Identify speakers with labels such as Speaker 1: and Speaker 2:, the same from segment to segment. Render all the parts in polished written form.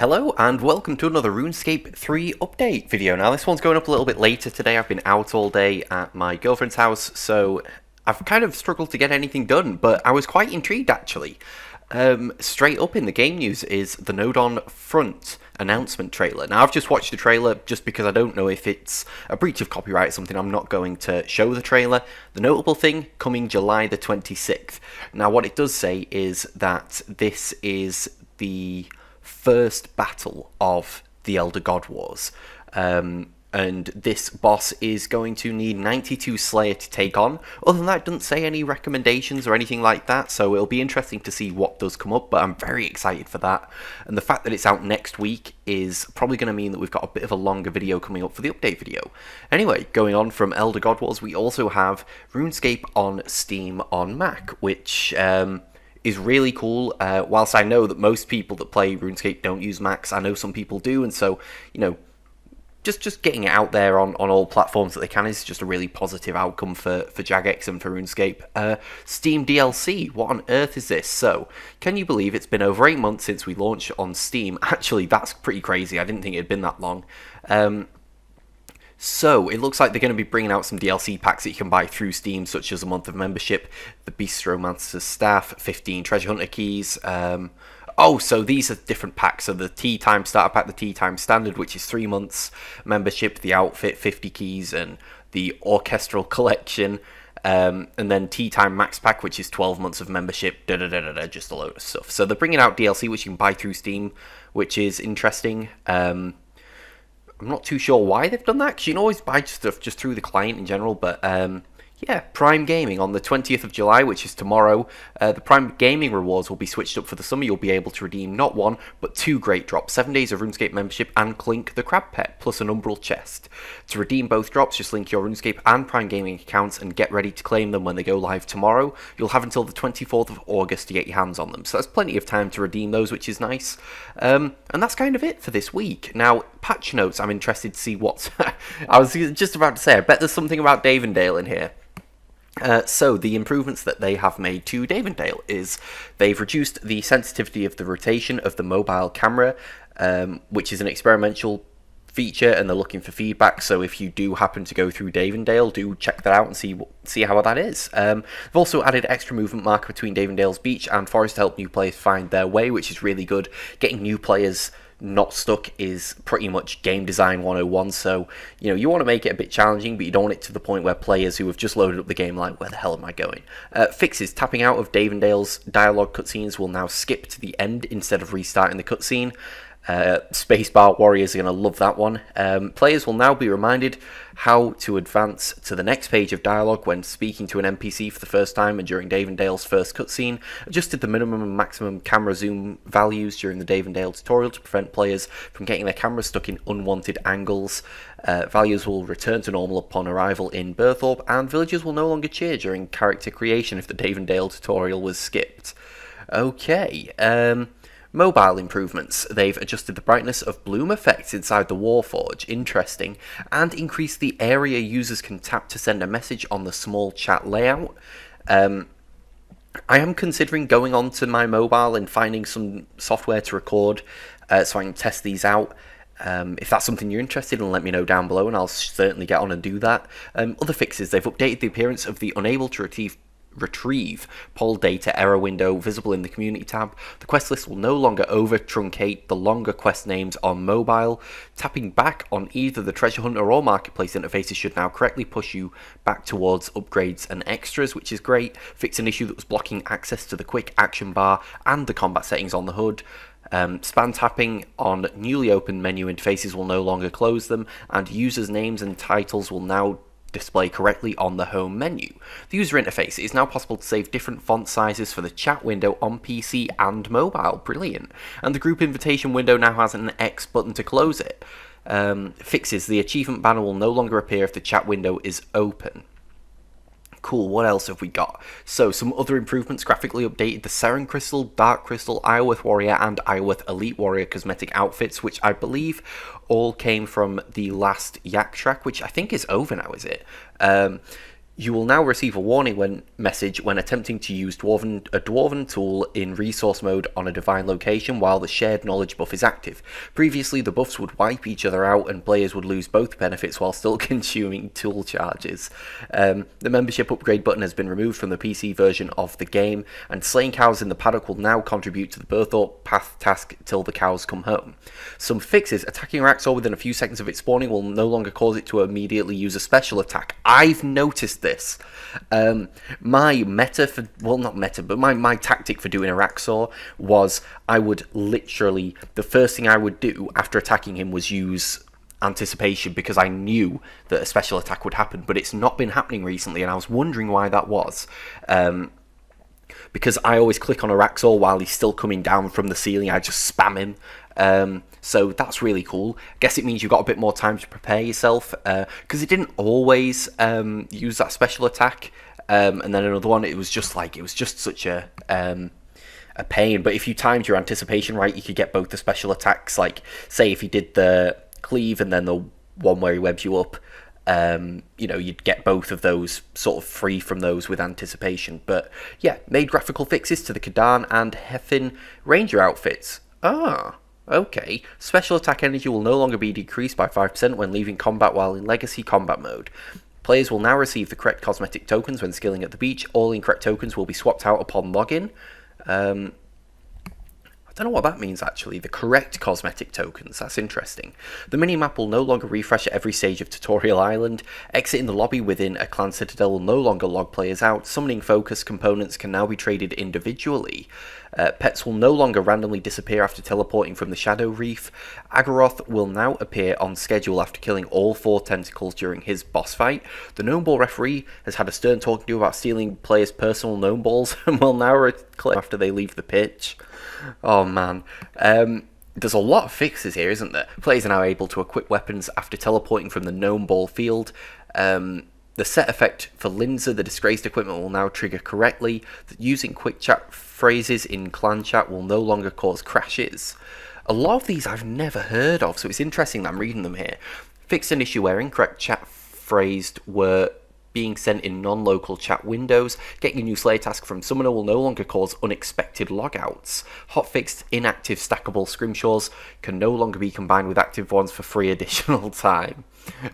Speaker 1: Hello and welcome to another RuneScape 3 update video. Now this one's going up a little bit later today. I've been out all day at my girlfriend's house, so I've kind of struggled to get anything done, but I was quite intrigued actually. Straight up in the game news is the Node on Front announcement trailer. Now I've just watched the trailer just because I don't know if it's a breach of copyright or something. I'm not going to show the trailer. The notable thing, coming July the 26th. Now what it does say is that this is the first battle of the Elder God Wars, and this boss is going to need 92 Slayer to take on. Other than that, it doesn't say any recommendations or anything like that, so it'll be interesting to see what does come up, but I'm very excited for that. And the fact that it's out next week is probably going to mean that we've got a bit of a longer video coming up for the update video. Anyway, going on from Elder God Wars, we also have RuneScape on Steam on Mac, which is really cool. Whilst I know that most people that play RuneScape don't use Macs, I know some people do, and so, you know, just getting it out there on all platforms that they can is just a really positive outcome for Jagex and for RuneScape. Steam DLC, what on earth is this? So, can you believe it's been over 8 months since we launched on Steam? Actually, that's pretty crazy. I didn't think it had been that long. So, it looks like they're going to be bringing out some DLC packs that you can buy through Steam, such as a month of membership, the Beastromancer's Staff, 15 Treasure Hunter keys. Oh, so these are different packs. So the Tea Time Starter Pack, the Tea Time Standard, which is 3 months membership, the Outfit, 50 keys, and the Orchestral Collection. And then Tea Time Max Pack, which is 12 months of membership, just a load of stuff. So they're bringing out DLC, which you can buy through Steam, which is interesting. I'm not too sure why they've done that, because you can always buy stuff just through the client in general, but yeah, Prime Gaming on the 20th of July, which is tomorrow. The Prime Gaming rewards will be switched up for the summer. You'll be able to redeem not one, but 2 great drops, 7 days of RuneScape membership and Clink the Crab Pet, plus an Umbral chest. To redeem both drops, just link your RuneScape and Prime Gaming accounts and get ready to claim them when they go live tomorrow. You'll have until the 24th of August to get your hands on them, so that's plenty of time to redeem those, which is nice. And that's kind of it for this week. Now, patch notes, I'm interested to see what's... I was just about to say, I bet there's something about Davendale in here. So the improvements that they have made to Davendale is they've reduced the sensitivity of the rotation of the mobile camera, which is an experimental feature, and they're looking for feedback. So if you do happen to go through Davendale, do check that out and see how that is. They've also added extra movement marker between Davendale's beach and forest to help new players find their way, which is really good. Getting new players not stuck is pretty much game design 101, so you know, you want to make it a bit challenging, but you don't want it to the point where players who have just loaded up the game like, where the hell am I going? Fixes, tapping out of Davendale's dialogue cutscenes will now skip to the end instead of restarting the cutscene. Spacebar warriors are going to love that one. Players will now be reminded how to advance to the next page of dialogue when speaking to an NPC for the first time and during Davendale's first cutscene. Adjusted the minimum and maximum camera zoom values during the Davendale tutorial to prevent players from getting their cameras stuck in unwanted angles. Values will return to normal upon arrival in Berthorpe, and villagers will no longer cheer during character creation if the Davendale tutorial was skipped. Okay, mobile improvements. They've adjusted the brightness of bloom effects inside the Warforge, interesting, and increased the area users can tap to send a message on the small chat layout. I am considering going onto my mobile and finding some software to record so I can test these out. If that's something you're interested in, let me know down below and I'll certainly get on and do that. Other fixes, they've updated the appearance of the unable to retrieve poll data error window visible in the community tab. The quest list will no longer over truncate the longer quest names on mobile. Tapping back on either the treasure hunter or marketplace interfaces should now correctly push you back towards upgrades and extras, which is great. Fix an issue that was blocking access to the quick action bar and the combat settings on the HUD. Span tapping on newly opened menu interfaces will no longer close them, and users' names and titles will now display correctly on the home menu. The user interface is now possible to save different font sizes for the chat window on PC and mobile. Brilliant. And the group invitation window now has an X button to close it. Fixes, the achievement banner will no longer appear if the chat window is open. Cool, what else have we got? So, some other improvements graphically updated the Seren Crystal, Dark Crystal, Iorwerth Warrior, and Iorwerth Elite Warrior cosmetic outfits, which I believe all came from the last Yak Track, which I think is over now, is it? You will now receive a warning message when attempting to use a dwarven tool in resource mode on a divine location while the shared knowledge buff is active. Previously, the buffs would wipe each other out and players would lose both benefits while still consuming tool charges. The membership upgrade button has been removed from the PC version of the game, and slaying cows in the paddock will now contribute to the Berthorpe path task till the cows come home. Some fixes: attacking Araxor within a few seconds of its spawning will no longer cause it to immediately use a special attack. I've noticed this. My meta for, well, not meta, but my tactic for doing Araxor was I would literally, the first thing I would do after attacking him was use anticipation, because I knew that a special attack would happen, but it's not been happening recently, and I was wondering why that was. Because I always click on Araxor while he's still coming down from the ceiling. I just spam him. So that's really cool. I guess it means you've got a bit more time to prepare yourself, because it didn't always use that special attack. And then another one, it was just such a pain. But if you timed your anticipation right, you could get both the special attacks. Like, say if you did the cleave and then the one where he webs you up, you'd get both of those sort of free from those with anticipation. But yeah, made graphical fixes to the Kadan and Heffin Ranger outfits. Okay. Special attack energy will no longer be decreased by 5% when leaving combat while in Legacy combat mode. Players will now receive the correct cosmetic tokens when skilling at the beach. All incorrect tokens will be swapped out upon login. I don't know what that means, actually. The correct cosmetic tokens. That's interesting. The minimap will no longer refresh at every stage of Tutorial Island. Exiting the lobby within a clan citadel will no longer log players out. Summoning focus components can now be traded individually. Pets will no longer randomly disappear after teleporting from the Shadow Reef. Agaroth will now appear on schedule after killing all 4 tentacles during his boss fight. The Gnome Ball referee has had a stern talking to about stealing players' personal Gnome Balls and will now reclaim after they leave the pitch. Oh man. There's a lot of fixes here, isn't there? Players are now able to equip weapons after teleporting from the Gnome Ball field. The set effect for Linza, the disgraced equipment, will now trigger correctly. Using quick chat phrases in clan chat will no longer cause crashes. A lot of these I've never heard of, so it's interesting that I'm reading them here. Fixed an issue where incorrect chat phrased were being sent in non-local chat windows. Getting a new Slayer task from Summoner will no longer cause unexpected logouts. Hotfixed inactive stackable scrimshaws can no longer be combined with active ones for free additional time.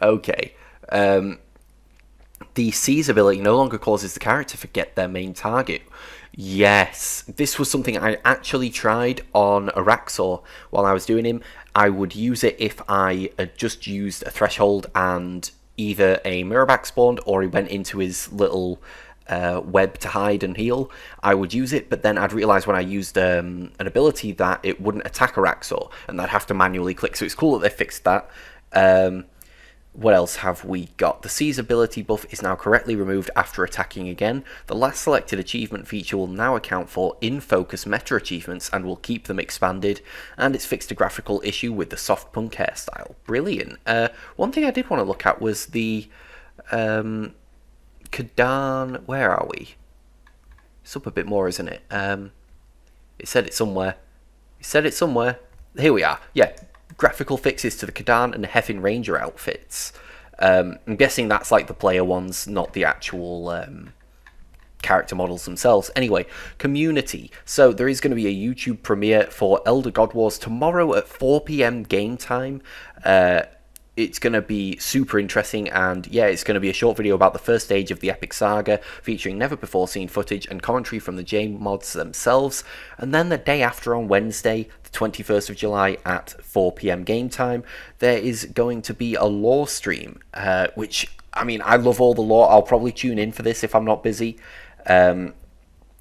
Speaker 1: Okay. The Seize ability no longer causes the character to forget their main target. Yes, this was something I actually tried on Araxor while I was doing him. I would use it if I had just used a threshold and either a mirrorback spawned or he went into his little web to hide and heal. I would use it, but then I'd realise when I used an ability that it wouldn't attack Araxor, and I'd have to manually click. So it's cool that they fixed that. What else have we got? The Seize ability buff is now correctly removed after attacking again. The last selected achievement feature will now account for in-focus meta achievements and will keep them expanded. And it's fixed a graphical issue with the soft punk hairstyle. Brilliant. One thing I did want to look at was the Kadan... Where are we? It's up a bit more, isn't it? It said it somewhere. Here we are. Yeah. Graphical fixes to the Kadan and Heffin Ranger outfits. I'm guessing that's like the player ones, not the actual character models themselves. Anyway, community. So there is going to be a YouTube premiere for Elder God Wars tomorrow at 4 PM game time. It's going to be super interesting, and yeah, it's going to be a short video about the first stage of the epic saga, featuring never before seen footage and commentary from the J-mods themselves. And then the day after, on Wednesday, the 21st of July at 4 PM game time, there is going to be a lore stream, which, I mean, I love all the lore. I'll probably tune in for this if I'm not busy.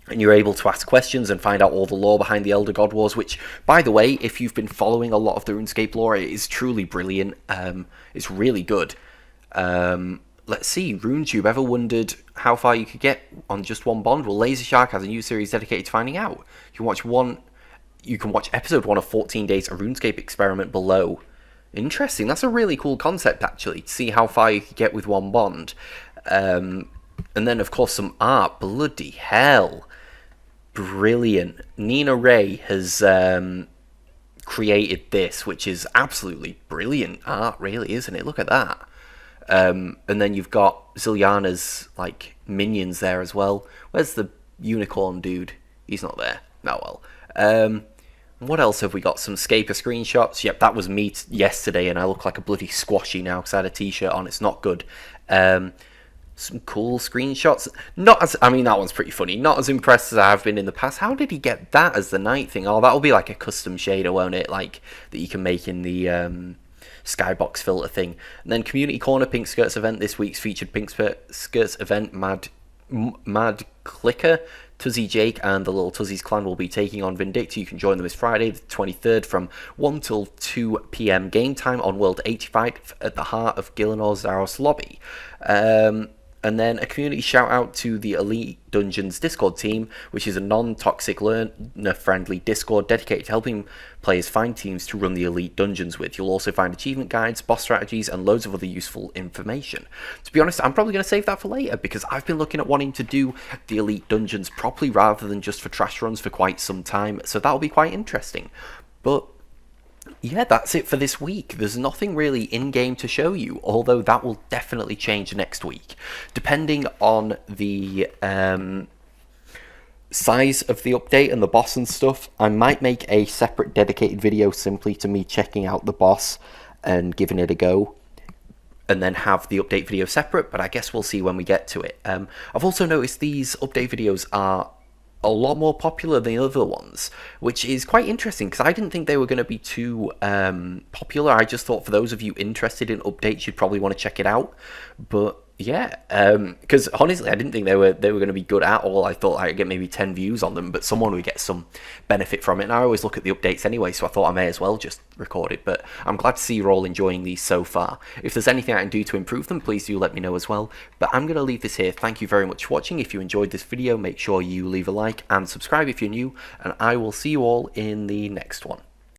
Speaker 1: And you're able to ask questions and find out all the lore behind the Elder God Wars, which, by the way, if you've been following a lot of the RuneScape lore, it is truly brilliant. It's really good. Let's see, RuneTube, ever wondered how far you could get on just one bond? Well, Laser Shark has a new series dedicated to finding out. You can watch episode 1 of 14 Days of RuneScape Experiment below. Interesting. That's a really cool concept, actually, to see how far you could get with one bond. And then, of course, some art. Bloody hell. Brilliant. Nina Ray has created this, which is absolutely brilliant art, really, isn't it? Look at that. And then you've got Zilyana's like minions there as well. Where's the unicorn dude? He's not there. Oh well. What else have we got? Some Scaper screenshots. Yep, that was me yesterday, and I look like a bloody squashy now because I had a t-shirt on. It's not good. Some cool screenshots. Not as, I mean, that one's pretty funny. Not as impressed as I have been in the past. How did he get that as the night thing? Oh, that'll be like a custom shader, won't it? Like, that you can make in the skybox filter thing. And then Community Corner Pink Skirts event. This week's featured Pink Skirts event. Mad Clicker, Tuzzy Jake, and the Little Tuzzies clan will be taking on Vindicta. You can join them this Friday, the 23rd, from 1 till 2 p.m. game time on World 85 at the heart of Gilinor's Zaros lobby. And then a community shout out to the Elite Dungeons Discord team, which is a non-toxic, learner-friendly Discord dedicated to helping players find teams to run the Elite Dungeons with. You'll also find achievement guides, boss strategies, and loads of other useful information. To be honest, I'm probably going to save that for later, because I've been looking at wanting to do the Elite Dungeons properly rather than just for trash runs for quite some time, so that'll be quite interesting. But yeah, that's it for this week. There's nothing really in-game to show you, although that will definitely change next week. Depending on the size of the update and the boss and stuff, I might make a separate dedicated video simply to me checking out the boss and giving it a go, and then have the update video separate, but I guess we'll see when we get to it. I've also noticed these update videos are a lot more popular than the other ones, which is quite interesting because I didn't think they were going to be too popular. I just thought for those of you interested in updates, you'd probably want to check it out. But yeah, because honestly, I didn't think they were going to be good at all. I thought I'd get maybe 10 views on them, but someone would get some benefit from it. And I always look at the updates anyway, so I thought I may as well just record it. But I'm glad to see you're all enjoying these so far. If there's anything I can do to improve them, please do let me know as well. But I'm going to leave this here. Thank you very much for watching. If you enjoyed this video, make sure you leave a like and subscribe if you're new, and I will see you all in the next one.